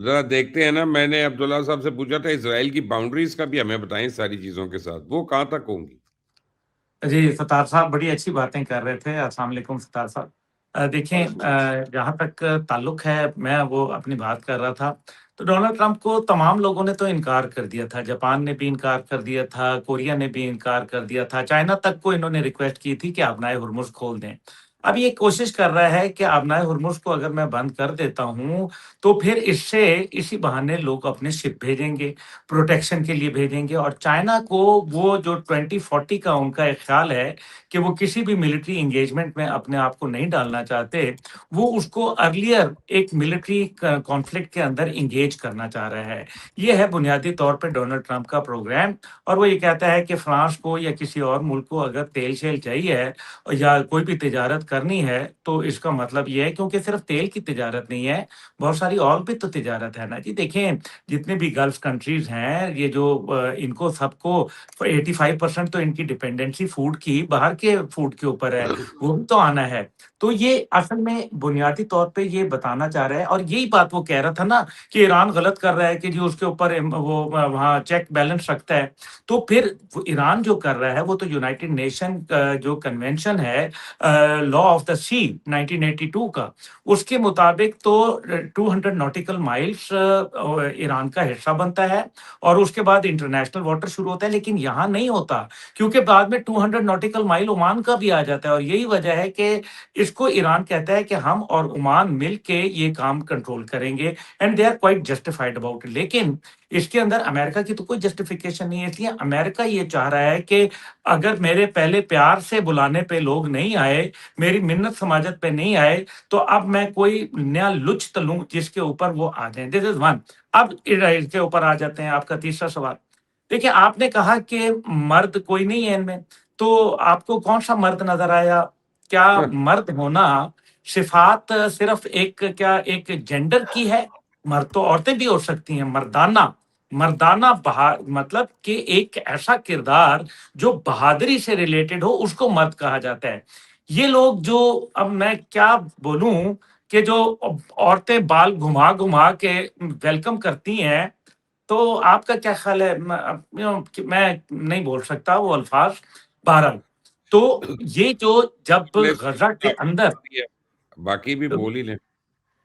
ذرا دیکھتے ہیں نا. میں نے عبداللہ صاحب سے پوچھا تھا اسرائیل کی باؤنڈریز کا بھی ہمیں بتائیں ساری چیزوں کے ساتھ, وہ کہاں تک ہوں گی؟ جی ستار صاحب بڑی اچھی باتیں کر رہے تھے. السلام علیکم ستار صاحب. دیکھیں جہاں تک تعلق ہے, میں وہ اپنی بات کر رہا تھا, تو ڈونلڈ ٹرمپ کو تمام لوگوں نے تو انکار کر دیا تھا. جاپان نے بھی انکار کر دیا تھا, کوریا نے بھی انکار کر دیا تھا, چائنا تک کو انہوں نے ریکویسٹ کی تھی کہ آبنائے ہرمز کھول دیں. اب یہ کوشش کر رہا ہے کہ آبنائے ہرمز کو اگر میں بند کر دیتا ہوں تو پھر اس سے اسی بہانے لوگ اپنے شپ بھیجیں گے, پروٹیکشن کے لیے بھیجیں گے. اور چائنا کو وہ جو 2040 کا ان کا ایک خیال ہے کہ وہ کسی بھی ملٹری انگیجمنٹ میں اپنے آپ کو نہیں ڈالنا چاہتے, وہ اس کو ارلیئر ایک ملٹری کانفلکٹ کے اندر انگیج کرنا چاہ رہا ہے. یہ ہے بنیادی طور پہ ڈونلڈ ٹرمپ کا پروگرام. اور وہ یہ کہتا ہے کہ فرانس کو یا کسی اور ملک کو اگر تیل شیل چاہیے یا کوئی بھی تجارت کرنی ہے تو اس کا مطلب یہ ہے, کیونکہ صرف تیل کی تجارت نہیں ہے, بہت ساری اور بھی تو تجارت ہے نا جی. دیکھیں جتنے بھی گلف کنٹریز ہیں, یہ جو ان کو سب کو 85% تو ان کی ڈپینڈنسی فوڈ کی باہر کے فوڈ کے اوپر ہے, وہ بھی تو آنا ہے. تو یہ اصل میں بنیادی طور پہ یہ بتانا چاہ رہا ہے. اور یہی بات وہ کہہ رہا تھا نا کہ ایران غلط کر رہا ہے کہ جی اس کے اوپر وہ وہاں چیک بیلنس رکھتا ہے. تو پھر ایران جو کر رہا ہے وہ تو یونائٹڈ نیشن جو کنونشن ہے لا آف دا سی 1982 کا, اس کے مطابق تو 200 نوٹیکل مائلس ایران کا حصہ بنتا ہے اور اس کے بعد انٹرنیشنل واٹر شروع ہوتا ہے. لیکن یہاں نہیں ہوتا کیونکہ بعد میں 200 نوٹیکل مائل عمان کا بھی آ جاتا ہے. اور یہی وجہ ہے کہ اس کو ایران کہتا ہے کہ ہم اور عمان مل کے یہ کام کنٹرول کریں گے, and they are quite justified about. لیکن اس کے اندر امریکہ کی تو کوئی جسٹیفیکیشن نہیں ہے. اس لیے امریکہ یہ چاہ رہا ہے کہ اگر میرے پہلے پیار سے بلانے پہ لوگ نہیں آئے, میری منت سماجت پہ نہیں آئے, تو اب میں کوئی نیا لچ تلوں جس کے اوپر وہ آ جائیں. دس از ون. اب اس کے اوپر آ جاتے ہیں آپ کا تیسرا سوال. دیکھیں آپ نے کہا کہ مرد کوئی نہیں ہے ان میں, تو آپ کو کون سا مرد نظر آیا؟ کیا مرد ہونا صفات صرف ایک کیا ایک جینڈر کی ہے؟ مرد تو عورتیں بھی ہو سکتی ہیں. مردانہ مطلب کہ ایک ایسا کردار جو بہادری سے ریلیٹڈ ہو, اس کو مرد کہا جاتا ہے. یہ لوگ جو اب میں کیا بولوں کہ جو عورتیں بال گھما گھما کے ویلکم کرتی ہیں, تو آپ کا کیا خیال ہے؟ میں نہیں بول سکتا وہ الفاظ. بہرحال تو یہ جو جب غزہ کے اندر باقی بھی بول ہی لیں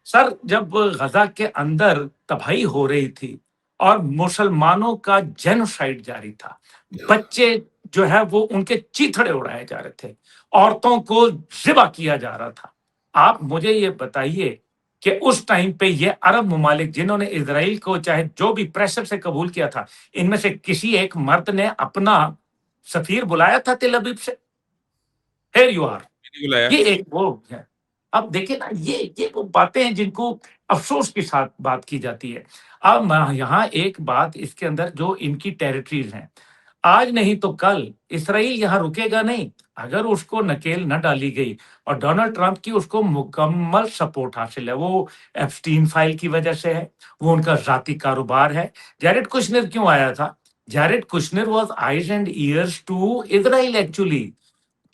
سر, جب غزہ کے اندر تباہی ہو رہی تھی اور مسلمانوں کا جینوسائیڈ جاری تھا, بچے جو ہے وہ ان کے چیتھڑے اڑائے جا رہے تھے, عورتوں کو ذبح کیا جا رہا تھا, آپ مجھے یہ بتائیے کہ اس ٹائم پہ یہ عرب ممالک جنہوں نے اسرائیل کو چاہے جو بھی پریشر سے قبول کیا تھا, ان میں سے کسی ایک مرد نے اپنا سفیر بلایا تھا تل ابیب سے؟ Here you are. یہ ایک وہ ہے. اب دیکھیں نا, یہ وہ باتیں ہیں جن کو افسوس کے ساتھ بات کی جاتی ہے. اب یہاں ایک بات اس کے اندر جو ان کی ٹیریٹریز ہیں, آج نہیں تو کل اسرائیل یہاں رکے گا نہیں اگر اس کو نکیل نہ ڈالی گئی. اور ڈونلڈ ٹرمپ کی اس کو مکمل سپورٹ حاصل ہے. وہ ایپسٹین فائل کی وجہ سے ہے, وہ ان کا ذاتی کاروبار ہے. جیرڈ کشنر کیوں آیا تھا؟ Jared Kushner was eyes and ears to Israel actually,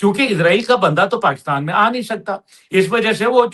کیونکہ اسرائیل کا بندہ تو پاکستان میں آ نہیں سکتا. اس وجہ سے وہ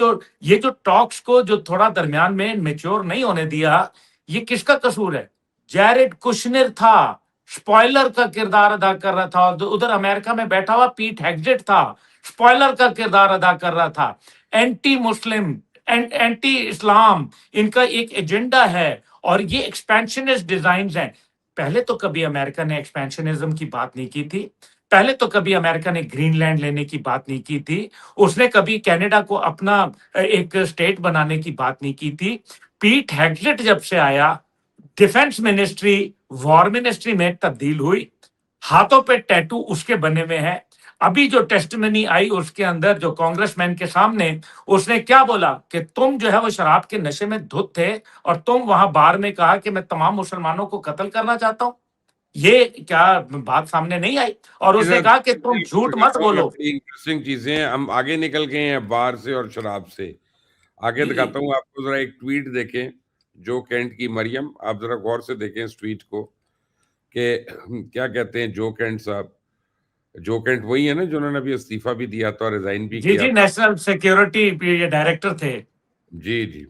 یہ جو ٹاکس کو جو تھوڑا درمیان میں میچور نہیں ہونے دیا, یہ کس کا قصور ہے؟ جیرڈ کشنر تھا, سپوائلر کا کردار ادا کر رہا تھا. ادھر امریکہ میں بیٹھا ہوا پیٹ ہیگزٹ تھا, سپوائلر کا کردار ادا کر رہا تھا. اینٹی مسلم, اینٹی اسلام ان کا ایک ایجنڈا ہے, اور یہ ایکسپینشنسٹ ڈیزائنز ہیں. پہلے تو کبھی امریکہ نے ایکسپینشنزم کی بات نہیں کی تھی, پہلے تو کبھی امریکہ نے گرین لینڈ لینے کی بات نہیں کی تھی, اس نے کبھی کینیڈا کو اپنا ایک اسٹیٹ بنانے کی بات نہیں کی تھی. پیٹ ہیگزٹ جب سے آیا, ڈیفنس منسٹری وار منسٹری میں تبدیل ہوئی, ہاتھوں پہ ٹیٹو اس کے بنے ہوئے ہیں. ابھی جو ٹیسٹمنی آئی اس کے اندر جو کانگریس مین کے سامنے, اس نے کیا بولا کہ تم جو ہے وہ شراب کے نشے میں دھت تھے اور تم وہاں بار میں کہا کہ میں تمام مسلمانوں کو قتل کرنا چاہتا ہوں. یہ کیا بات سامنے نہیں آئی؟ اور اس نے کہا کہ تم جھوٹ مت بولو. انٹرسٹنگ چیزیں ہم آگے نکل گئے ہیں بار سے اور شراب سے. آگے دکھاتا ہوں آپ کو, ذرا ایک ٹویٹ دیکھیں جو کینٹ کی مریم, آپ ذرا غور سے دیکھیں اس ٹویٹ کو کہ کیا کہتے ہیں جو کینٹ صاحب. جو کینٹ وہی ہے نا جنہوں نے ابھی استعفیٰ بھی دیا تھا اور ریزائن بھی کیا جی تھا. نیشنل سیکیورٹی ڈائریکٹر تھے. جی جی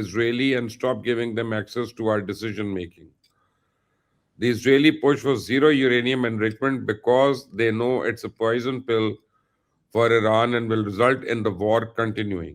Israeli and stop giving them access to our decision making. The Israeli push for zero uranium enrichment because they know it's a poison pill for Iran and will result in the war continuing.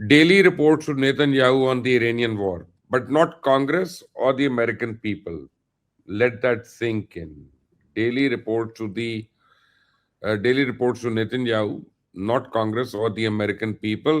daily reports to Netanyahu on the Iranian war, but not Congress or the American people. Let that sink in. Daily reports to Netanyahu, not Congress or the American people.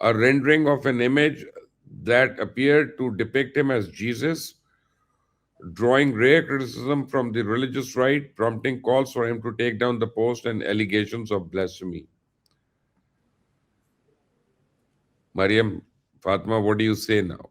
a rendering of an image that appeared to depict him as Jesus, drawing rare criticism from the religious right, prompting calls for him to take down the post and allegations of blasphemy. Mariam, Fatima, what do you say now?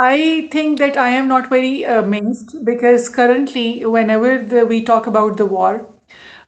I think that I am not very amazed because currently whenever we talk about the war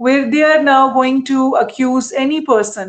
where they are now going to accuse any person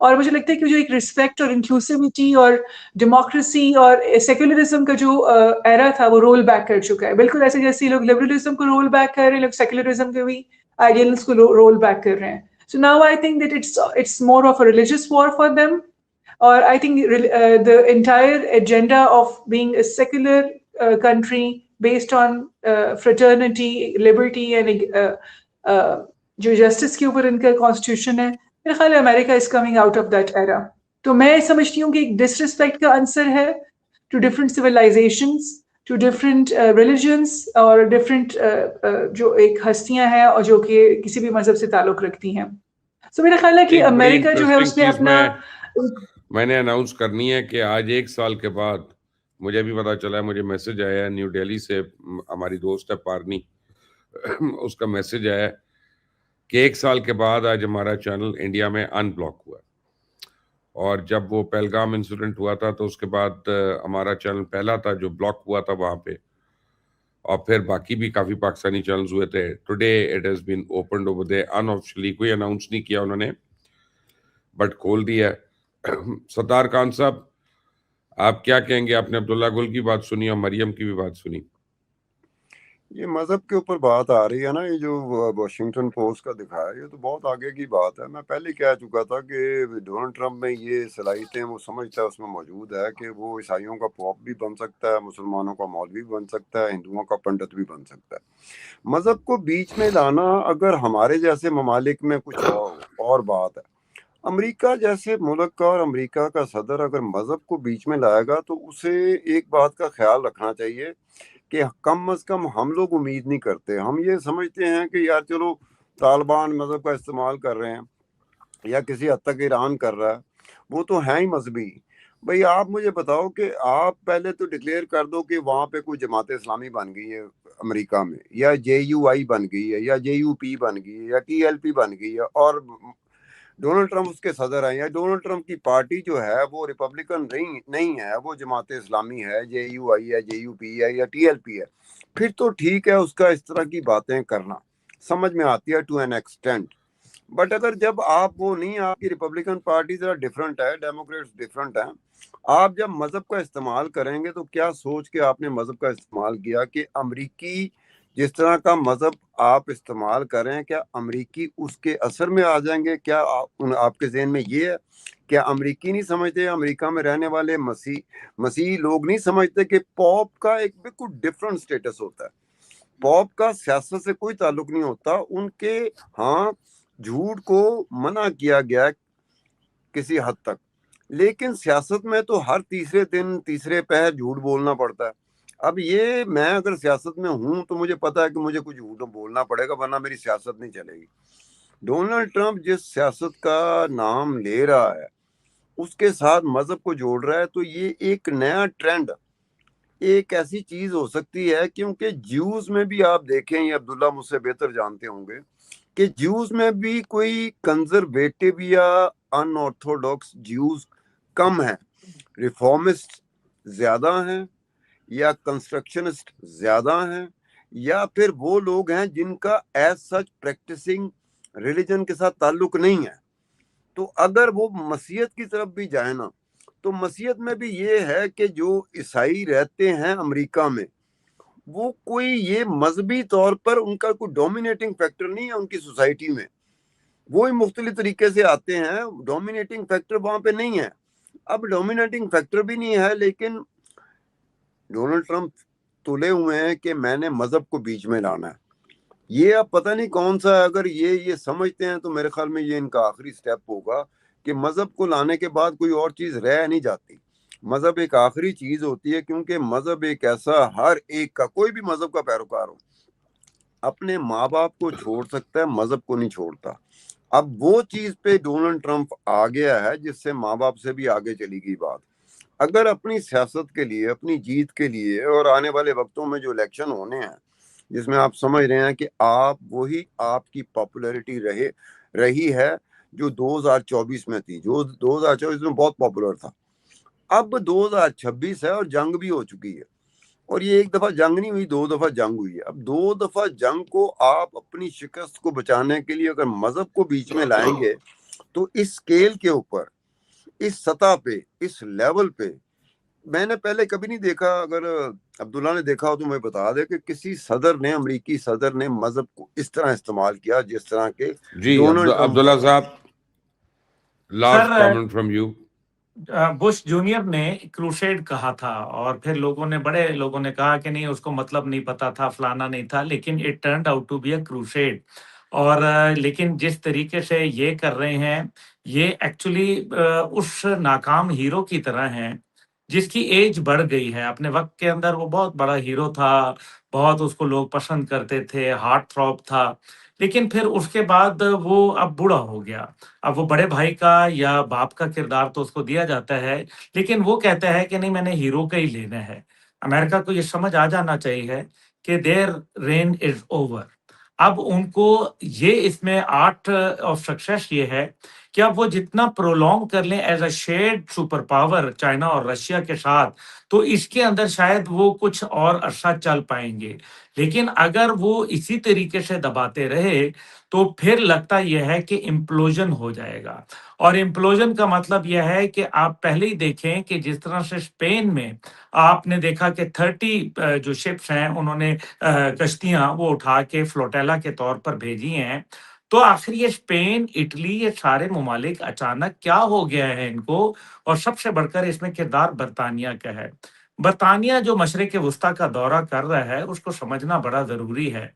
اور مجھے لگتا ہے کہ جو ایک respect اور inclusivity اور democracy اور سیکولرزم کا جو ایرا تھا وہ رول بیک کر چکا ہے. بالکل ایسے جیسے لوگ لبرلزم کو رول بیک کر رہے ہیں, لوگ سیکولرزم کے بھی آئیڈیلز کو رول بیک کر رہے ہیں. So now I think that it's more of a religious war for them. Or I think the entire agenda of being a secular country based on fraternity, liberty and جو justice کے اوپر ان کا constitution ہے, میرا خیال ہے امریکہ is coming out of that era. تو میں سمجھتی ہوں کہ ایک ڈسرسپیکٹ کا آنسر ہے to different civilisations, to different religions اور ڈفرنٹ جو ایک ہستیاں ہیں اور جو کہ کسی بھی مذہب سے تعلق رکھتی ہیں. سو میرا خیال ہے کہ ایک بڑی امریکہ جو ہے اس نے انٹرسٹنگ چیز اپنا میں نے اناؤنس کرنی ہے کہ آج 1 سال کے بعد مجھے بھی پتا چلا ہے, مجھے میسج آیا ہے نیو ڈیلی سے, ہماری دوست ہے پارنی, اس کا میسج آیا ہے کہ 1 سال کے بعد آج ہمارا چینل انڈیا میں ان بلاک ہوا. اور جب وہ پہلگام انسیڈنٹ ہوا تھا تو اس کے بعد ہمارا چینل پہلا تھا جو بلاک ہوا تھا وہاں پہ, اور پھر باقی بھی کافی پاکستانی چینلز ہوئے تھے. Today it has been opened over there unofficially, کوئی اناؤنس نہیں کیا انہوں نے, بٹ کھول دیا. ستار خان صاحب آپ کیا کہیں گے؟ آپ نے عبداللہ گل کی بات سنی اور مریم کی بھی بات سنی. یہ مذہب کے اوپر بات آ رہی ہے نا, یہ جو واشنگٹن پوسٹ کا دکھایا, یہ تو بہت آگے کی بات ہے. میں پہلے کہہ چکا تھا کہ ڈونلڈ ٹرمپ میں یہ صلاحیتیں وہ سمجھتا ہے, اس میں موجود ہے کہ وہ عیسائیوں کا پوپ بھی بن سکتا ہے, مسلمانوں کا مولوی بھی بن سکتا ہے, ہندوؤں کا پنڈت بھی بن سکتا ہے. مذہب کو بیچ میں لانا اگر ہمارے جیسے ممالک میں کچھ اور بات ہے. امریکہ جیسے ملک کا اور امریکہ کا صدر اگر مذہب کو بیچ میں لائے گا تو اسے ایک بات کا خیال رکھنا چاہیے کہ کم از کم ہم لوگ امید نہیں کرتے. ہم یہ سمجھتے ہیں کہ یار چلو طالبان مذہب کا استعمال کر رہے ہیں یا کسی حد تک ایران کر رہا ہے, وہ تو ہیں ہی مذہبی. بھئی آپ مجھے بتاؤ کہ آپ پہلے تو ڈکلیئر کر دو کہ وہاں پہ کوئی جماعت اسلامی بن گئی ہے امریکہ میں, یا JUI بن گئی ہے, یا JUP بن گئی ہے, یا TLP بن گئی ہے, اور ڈونلڈ ٹرمپ اس کے صدر ہیں, یا ڈونلڈ ٹرمپ کی پارٹی جو ہے وہ ریپبلکن نہیں ہے, وہ جماعت اسلامی ہے, JUI ہے, JUP ہے, یا TLP ہے, پھر تو ٹھیک ہے اس کا اس طرح کی باتیں کرنا سمجھ میں آتی ہے ٹو این ایکسٹینٹ. بٹ اگر جب آپ وہ نہیں, آپ کی ریپبلکن پارٹی ذرا ڈفرنٹ ہے, ڈیموکریٹس ڈفرنٹ ہیں, آپ جب مذہب کا استعمال کریں گے تو کیا سوچ کے آپ نے مذہب کا استعمال کیا کہ امریکی جس طرح کا مذہب آپ استعمال کریں کیا امریکی اس کے اثر میں آ جائیں گے؟ کیا آپ کے ذہن میں یہ ہے؟ کیا امریکی نہیں سمجھتے, امریکہ میں رہنے والے مسیحی لوگ نہیں سمجھتے کہ پوپ کا ایک بالکل ڈفرنٹ سٹیٹس ہوتا ہے؟ پوپ کا سیاست سے کوئی تعلق نہیں ہوتا. ان کے ہاں جھوٹ کو منع کیا گیا کسی حد تک, لیکن سیاست میں تو ہر تیسرے دن تیسرے پہر جھوٹ بولنا پڑتا ہے. اب یہ میں اگر سیاست میں ہوں تو مجھے پتا ہے کہ مجھے کچھ جھوٹ بولنا پڑے گا, ورنہ میری سیاست نہیں چلے گی. ڈونلڈ ٹرمپ جس سیاست کا نام لے رہا ہے اس کے ساتھ مذہب کو جوڑ رہا ہے, تو یہ ایک نیا ٹرینڈ, ایک ایسی چیز ہو سکتی ہے. کیونکہ جیوز میں بھی آپ دیکھیں, یہ عبداللہ مجھ سے بہتر جانتے ہوں گے کہ جیوز میں بھی کوئی کنزرویٹو یا ان آرتھوڈاکس جیوز کم ہیں, ریفارمسٹ زیادہ ہیں, یا کنسٹرکشنسٹ زیادہ ہیں, یا پھر وہ لوگ ہیں جن کا ایز سچ پریکٹسنگ ریلیجن کے ساتھ تعلق نہیں ہے. تو اگر وہ مسیحیت کی طرف بھی جائیں نا, تو مسیحیت میں بھی یہ ہے کہ جو عیسائی رہتے ہیں امریکہ میں, وہ کوئی یہ مذہبی طور پر ان کا کوئی ڈومینیٹنگ فیکٹر نہیں ہے ان کی سوسائٹی میں. وہی مختلف طریقے سے آتے ہیں, ڈومینیٹنگ فیکٹر وہاں پہ نہیں ہے. اب ڈومینیٹنگ فیکٹر بھی نہیں ہے, لیکن ڈونلڈ ٹرمپ تلے ہوئے ہیں کہ میں نے مذہب کو بیچ میں لانا ہے. یہ اب پتہ نہیں کون سا ہے. اگر یہ سمجھتے ہیں تو میرے خیال میں یہ ان کا آخری سٹیپ ہوگا کہ مذہب کو لانے کے بعد کوئی اور چیز رہ نہیں جاتی. مذہب ایک آخری چیز ہوتی ہے, کیونکہ مذہب ایک ایسا, ہر ایک کا, کوئی بھی مذہب کا پیروکار ہو اپنے ماں باپ کو چھوڑ سکتا ہے, مذہب کو نہیں چھوڑتا. اب وہ چیز پہ ڈونلڈ ٹرمپ آ گیا ہے جس سے ماں باپ سے بھی آگے چلی گئی بات. اگر اپنی سیاست کے لیے, اپنی جیت کے لیے, اور آنے والے وقتوں میں جو الیکشن ہونے ہیں جس میں آپ سمجھ رہے ہیں کہ آپ وہی آپ کی پاپولیرٹی رہی ہے جو 2024 میں تھی, جو 2024 میں بہت پاپولر تھا. اب 2026 ہے اور جنگ بھی ہو چکی ہے, اور یہ ایک دفعہ جنگ نہیں ہوئی, 2 دفعہ جنگ ہوئی ہے. اب 2 دفعہ جنگ کو آپ اپنی شکست کو بچانے کے لیے اگر مذہب کو بیچ میں لائیں گے تو اس اسکیل کے اوپر، اس سطح پہ، اس لیول پہ میں نے پہلے کبھی نہیں دیکھا. اگر عبداللہ نے دیکھا ہو تو میں بتا دے کہ کسی صدر نے، امریکی صدر نے مذہب کو اس طرح استعمال کیا جس طرح کے جی Donald Trump. Abdullah sahab last sir comment from you. Bush junior نے کروسیڈ کہا تھا اور پھر بڑے لوگوں نے کہا کہ نہیں اس کو مطلب نہیں پتا تھا، فلانا نہیں تھا، لیکن it turned out to be a crusade. اور لیکن جس طریقے سے یہ کر رہے ہیں یہ ایکچولی اس ناکام ہیرو کی طرح ہیں جس کی ایج بڑھ گئی ہے. اپنے وقت کے اندر وہ بہت بڑا ہیرو تھا، بہت اس کو لوگ پسند کرتے تھے، ہارٹ تھروپ تھا، لیکن پھر اس کے بعد وہ اب بوڑھا ہو گیا. اب وہ بڑے بھائی کا یا باپ کا کردار تو اس کو دیا جاتا ہے، لیکن وہ کہتا ہے کہ نہیں میں نے ہیرو کا ہی لینا ہے. امریکہ کو یہ سمجھ آ جانا چاہیے کہ دیر رین از اوور. اب ان کو یہ اس میں آرٹ آف سکسیس یہ ہے کہ اب وہ جتنا پرولونگ کر لیں as a shared super power China اور رشیا کے ساتھ، تو اس کے اندر شاید وہ کچھ اور عرصہ چل پائیں گے. لیکن اگر وہ اسی طریقے سے دباتے رہے تو پھر لگتا یہ ہے کہ امپلوژن ہو جائے گا. اور امپلوژن کا مطلب یہ ہے کہ آپ پہلے ہی دیکھیں کہ جس طرح سے اسپین میں آپ نے دیکھا کہ 30 جو شپس ہیں انہوں نے کشتیاں وہ اٹھا کے فلوٹیلا کے طور پر بھیجی ہیں. تو آخر یہ اسپین، اٹلی، یہ سارے ممالک اچانک کیا ہو گیا ہے ان کو. اور سب سے بڑھ کر اس میں کردار برطانیہ کا ہے. برطانیہ جو مشرق وسطیٰ کا دورہ کر رہا ہے اس کو سمجھنا بڑا ضروری ہے.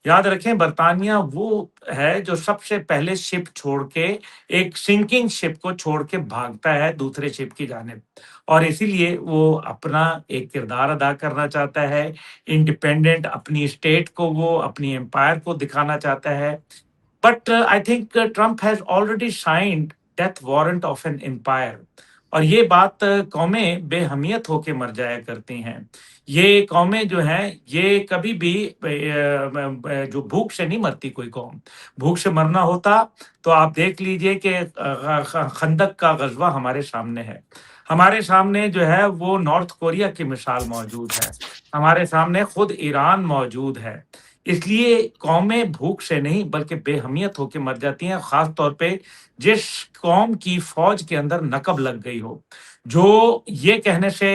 یاد رکھیں برطانیہ وہ ہے جو سب سے پہلے شپ چھوڑ کے، ایک سنکنگ شپ کو چھوڑ کے بھاگتا ہے دوسرے شپ کی جانب، اور اسی لیے وہ اپنا ایک کردار ادا کرنا چاہتا ہے. انڈیپینڈنٹ اپنی اسٹیٹ کو، وہ اپنی امپائر کو دکھانا چاہتا ہے. But I think Trump has already signed death warrant of an empire. اور یہ بات قومیں بے حمیت ہو کے مر جایا کرتی ہیں. یہ قومیں جو ہیں یہ کبھی بھی جو بھوک سے نہیں مرتی. کوئی قوم بھوک سے مرنا ہوتا تو آپ دیکھ لیجئے کہ خندق کا غزوہ ہمارے سامنے ہے. ہمارے سامنے جو ہے وہ نارتھ کوریا کی مثال موجود ہے، ہمارے سامنے خود ایران موجود ہے. اس لیے قومیں بھوک سے نہیں بلکہ بے حمیت ہو کے مر جاتی ہیں، خاص طور پہ جس قوم کی فوج کے اندر نقب لگ گئی ہو، جو یہ کہنے سے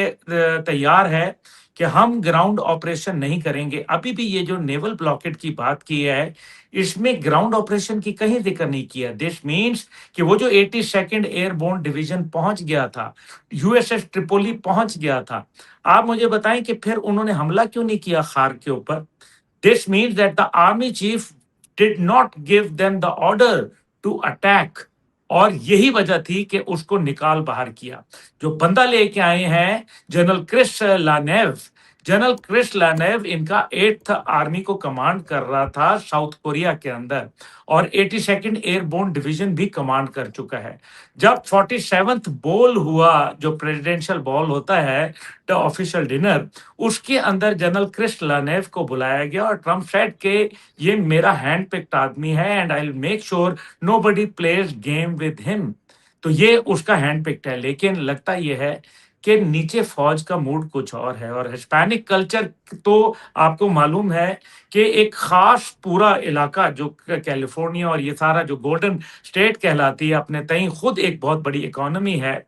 تیار ہے کہ ہم گراؤنڈ آپریشن نہیں کریں گے. ابھی بھی یہ جو نیول بلاکیٹ کی بات کی ہے اس میں گراؤنڈ آپریشن کی کہیں ذکر نہیں کیا. دس مینس کہ وہ جو 82 ایئر بورن ڈویژن پہنچ گیا تھا، یو ایس ایس ٹریپولی پہنچ گیا تھا، آپ مجھے بتائیں کہ پھر انہوں نے حملہ کیوں نہیں کیا خار کے اوپر؟ This means that the army chief did not give them the order to attack. اور یہی وجہ تھی کہ اس کو نکال باہر کیا. جو بندہ لے کے آئے ہیں جنرل کرس لانیو، جنرل کرس لانیو ان کا 8th آرمی کو کمانڈ کر رہا تھا ساؤتھ کوریا کے اندر، اور 82 ایئر بورن ڈویژن بھی کمانڈ کر چکا ہے. جب 47th بول ہوا، جو پریزیڈینشل بال ہوتا ہے دا آفیشل ڈنر، اس کے اندر جنرل کرس لانیو کو بلایا گیا اور ٹرمپ سیڈ کہ یہ میرا ہینڈ پکڈ آدمی ہے and I will make sure nobody plays game with him. تو یہ اس کا ہینڈ پکڈ ہے. لیکن لگتا یہ ہے کہ نیچے فوج کا موڈ کچھ اور ہے. اور ہسپینک کلچر تو آپ کو معلوم ہے کہ ایک خاص پورا علاقہ جو کیلیفورنیا اور یہ سارا جو گولڈن اسٹیٹ کہلاتی ہے، اپنے تئیں خود ایک بہت بڑی اکانومی ہے.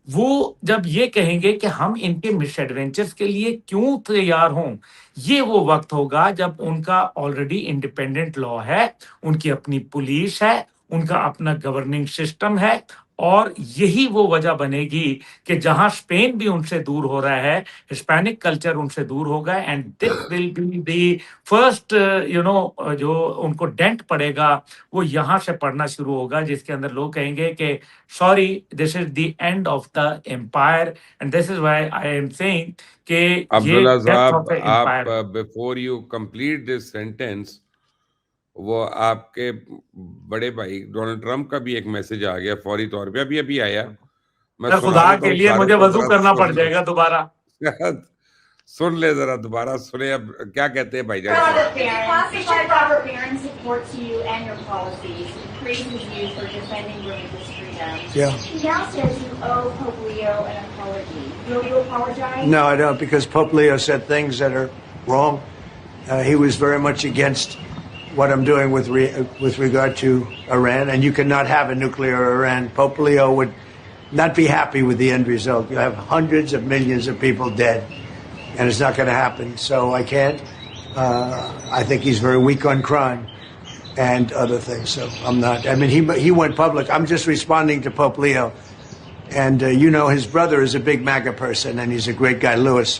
وہ جب یہ کہیں گے کہ ہم ان کے مس ایڈونچرز کے لیے کیوں تیار ہوں، یہ وہ وقت ہوگا جب ان کا آلریڈی انڈیپینڈنٹ لا ہے، ان کی اپنی پولیس ہے، ان کا اپنا گورننگ سسٹم ہے. اور یہی وہ وجہ بنے گی کہ جہاں اسپین بھی ان سے دور ہو رہا ہے، ہسپینک کلچر ان سے دور ہوگا، and this will be the first جو ان کو ڈینٹ پڑے گا وہ یہاں سے پڑنا شروع ہوگا، جس کے اندر لوگ کہیں گے کہ sorry this is the end of the empire. And this is why I am seeing کہ یہ عبداللہ ڈیتھ صاحب آف اے آپ empire. Before you complete this sentence, وہ آپ کے بڑے بھائی ڈونلڈ ٹرمپ کا بھی ایک میسج آ گیا فوری طور پہ، ابھی آیا، میں سنا خدا دیتا کے ہوں لیے سارے مجھے کو، وضو ذرا کرنا پڑ سن جائے گا دوبارہ. سن لے ذرا دوبارہ سنے اب کیا کہتے ہیں بھائی جان. Robert Barron supports you and your policies. He praises you for defending religious freedom. Yeah. He now says you owe Pope Leo an apology. Will you apologize? No, I don't, because Pope Leo said things that are wrong. He was very much against what I'm doing with regard to Iran, and you cannot have a nuclear Iran. Pope Leo would not be happy with the end result. You have hundreds of millions of people dead, and it's not going to happen. So I can't. I think he's very weak on crime and other things. So I'm not. I mean, he went public. I'm just responding to Pope Leo, and his brother is a big MAGA person, and he's a great guy, Louis.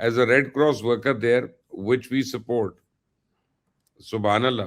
as a Red Cross worker there, which we support. Subhanallah,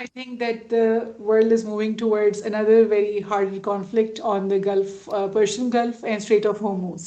I think that the world is moving towards another very hard conflict on the Gulf, Persian Gulf and Strait of Hormuz.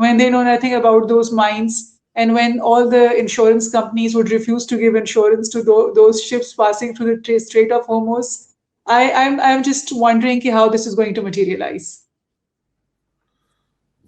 when they know nothing about those mines and when all the insurance companies would refuse to give insurance to those ships passing through the Strait of Hormuz? I'm just wondering how this is going to materialize.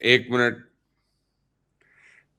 1 minute।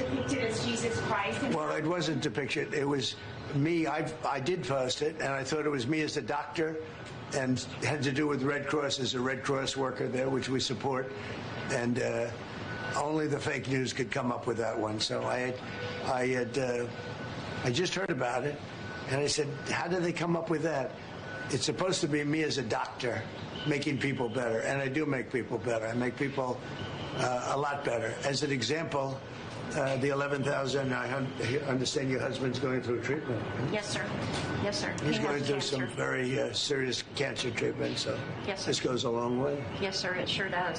depicted as Jesus Christ. Well, it wasn't depicted. It was me. I did post it, and I thought it was me as a doctor, and had to do with Red Cross as a Red Cross worker there, which we support. And only the fake news could come up with that one. So I just heard about it, and I said, how did they come up with that? It's supposed to be me as a doctor making people better, and I do make people better. I make people a lot better. As an example, the 11,000, I understand your husband's going through treatment. Right? Yes, sir. Yes, sir. He's He going has through some cancer. very serious cancer treatment, so Yes, sir. this goes a long way. Yes, sir, it sure does.